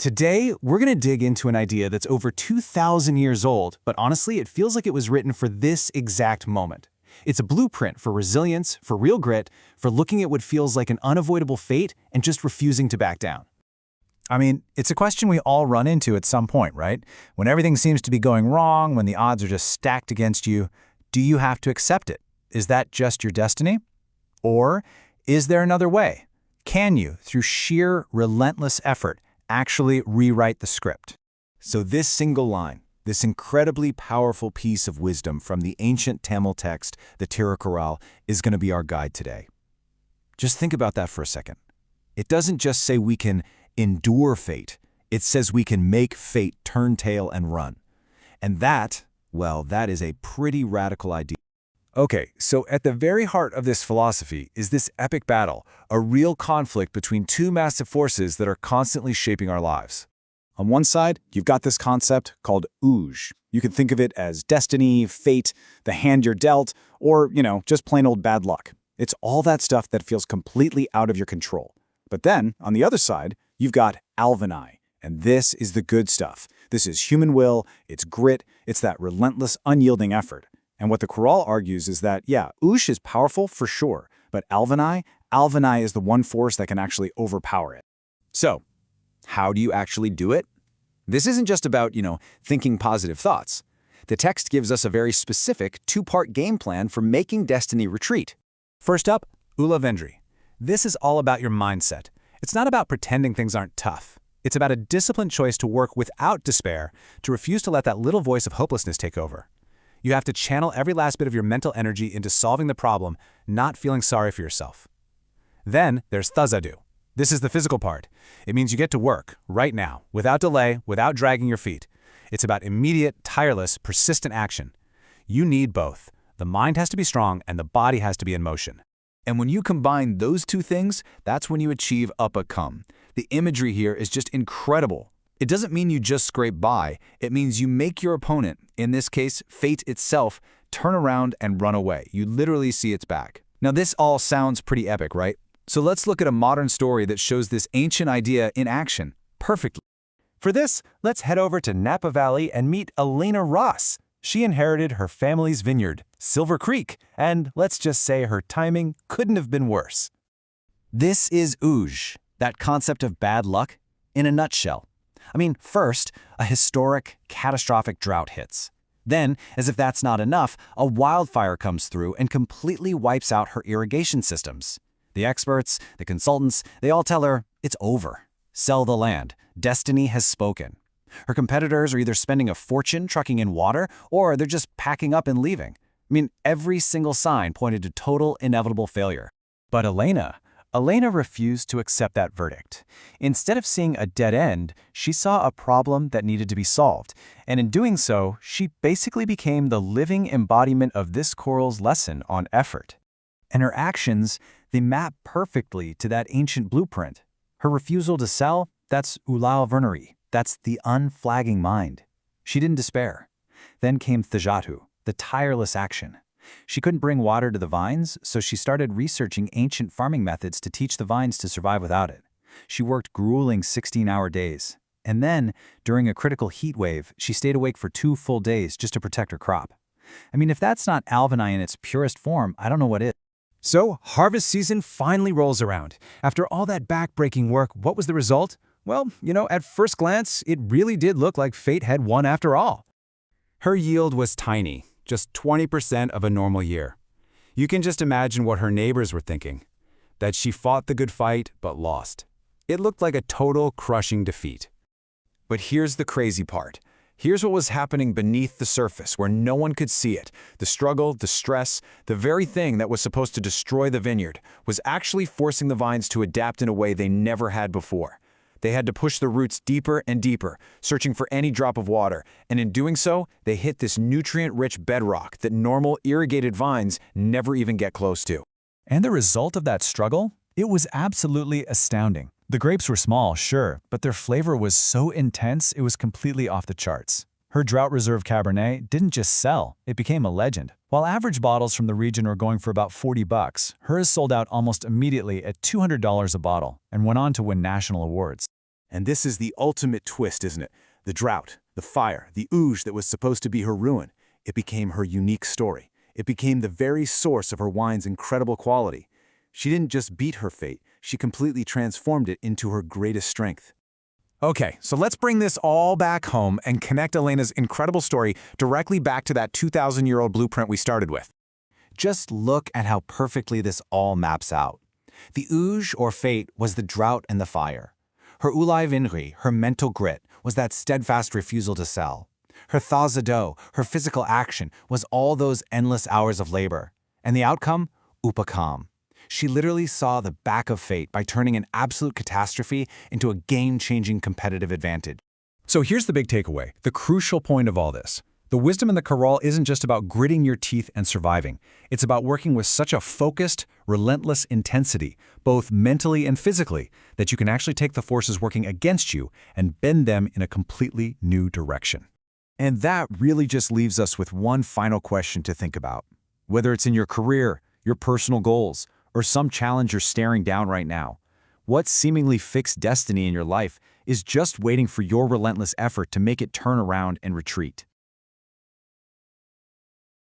Today, we're going to dig into an idea that's over 2,000 years old, but honestly, it feels like it was written for this exact moment. It's a blueprint for resilience, for real grit, for looking at what feels like an unavoidable fate and just refusing to back down. I mean, it's a question we all run into at some point, right? When everything seems to be going wrong, when the odds are just stacked against you, do you have to accept it? Is that just your destiny? Or is there another way? Can you, through sheer, relentless effort, actually rewrite the script? So this single line, this incredibly powerful piece of wisdom from the ancient Tamil text, the Tirukkural, is going to be our guide today. Just think about that for a second. It doesn't just say we can endure fate. It says we can make fate turn tail and run. And that, well, that is a pretty radical idea. Okay, so at the very heart of this philosophy is this epic battle, a real conflict between two massive forces that are constantly shaping our lives. On one side, you've got this concept called Uj. You can think of it as destiny, fate, the hand you're dealt, or, just plain old bad luck. It's all that stuff that feels completely out of your control. But then, on the other side, you've got Alvanai, and this is the good stuff. This is human will, it's grit, it's that relentless, unyielding effort. And what the Qural argues is that, yeah, Uj is powerful for sure, but Alvanai is the one force that can actually overpower it. So, how do you actually do it? This isn't just about, thinking positive thoughts. The text gives us a very specific two-part game plan for making destiny retreat. First up, Ula Vendry. This is all about your mindset. It's not about pretending things aren't tough. It's about a disciplined choice to work without despair, to refuse to let that little voice of hopelessness take over. You have to channel every last bit of your mental energy into solving the problem, not feeling sorry for yourself. Then there's Thazadu. This is the physical part. It means you get to work, right now, without delay, without dragging your feet. It's about immediate, tireless, persistent action. You need both. The mind has to be strong and the body has to be in motion. And when you combine those two things, that's when you achieve Upacome. The imagery here is just incredible. It doesn't mean you just scrape by. It means you make your opponent, in this case, fate itself, turn around and run away. You literally see its back. Now this all sounds pretty epic, right? So let's look at a modern story that shows this ancient idea in action perfectly. For this, let's head over to Napa Valley and meet Elena Ross. She inherited her family's vineyard, Silver Creek, and let's just say her timing couldn't have been worse. This is Uj, that concept of bad luck, in a nutshell. I mean, first, a historic, catastrophic drought hits. Then, as if that's not enough, a wildfire comes through and completely wipes out her irrigation systems. The experts, the consultants, they all tell her, it's over. Sell the land. Destiny has spoken. Her competitors are either spending a fortune trucking in water, or they're just packing up and leaving. I mean, every single sign pointed to total, inevitable failure. But Elena refused to accept that verdict. Instead of seeing a dead end, she saw a problem that needed to be solved. And in doing so, she basically became the living embodiment of this coral's lesson on effort. And her actions, they map perfectly to that ancient blueprint. Her refusal to sell, that's Ulao Verneri. That's the unflagging mind. She didn't despair. Then came Thajatu, the tireless action. She couldn't bring water to the vines, so she started researching ancient farming methods to teach the vines to survive without it. She worked grueling 16-hour days. And then, during a critical heat wave, she stayed awake for 2 full days just to protect her crop. I mean, if that's not Alvanai in its purest form, I don't know what is. So, harvest season finally rolls around. After all that back-breaking work, what was the result? Well, at first glance, it really did look like fate had won after all. Her yield was tiny, just 20% of a normal year. You can just imagine what her neighbors were thinking, that she fought the good fight but lost. It looked like a total crushing defeat. But here's the crazy part. Here's what was happening beneath the surface where no one could see it. The struggle, the stress, the very thing that was supposed to destroy the vineyard was actually forcing the vines to adapt in a way they never had before. They had to push their roots deeper and deeper, searching for any drop of water, and in doing so, they hit this nutrient-rich bedrock that normal irrigated vines never even get close to. And the result of that struggle? It was absolutely astounding. The grapes were small, sure, but their flavor was so intense it was completely off the charts. Her drought-reserve Cabernet didn't just sell, it became a legend. While average bottles from the region were going for about $40, hers sold out almost immediately at $200 a bottle and went on to win national awards. And this is the ultimate twist, isn't it? The drought, the fire, the ooze that was supposed to be her ruin. It became her unique story. It became the very source of her wine's incredible quality. She didn't just beat her fate, she completely transformed it into her greatest strength. Okay, so let's bring this all back home and connect Elena's incredible story directly back to that 2,000-year-old blueprint we started with. Just look at how perfectly this all maps out. The ooge, or fate, was the drought and the fire. Her ulai vinri, her mental grit, was that steadfast refusal to sell. Her thazado, her physical action, was all those endless hours of labor. And the outcome? Upakam. She literally saw the back of fate by turning an absolute catastrophe into a game-changing competitive advantage. So here's the big takeaway, the crucial point of all this. The wisdom in the Chorale isn't just about gritting your teeth and surviving. It's about working with such a focused, relentless intensity, both mentally and physically, that you can actually take the forces working against you and bend them in a completely new direction. And that really just leaves us with one final question to think about. Whether it's in your career, your personal goals, or some challenge you're staring down right now, what seemingly fixed destiny in your life is just waiting for your relentless effort to make it turn around and retreat?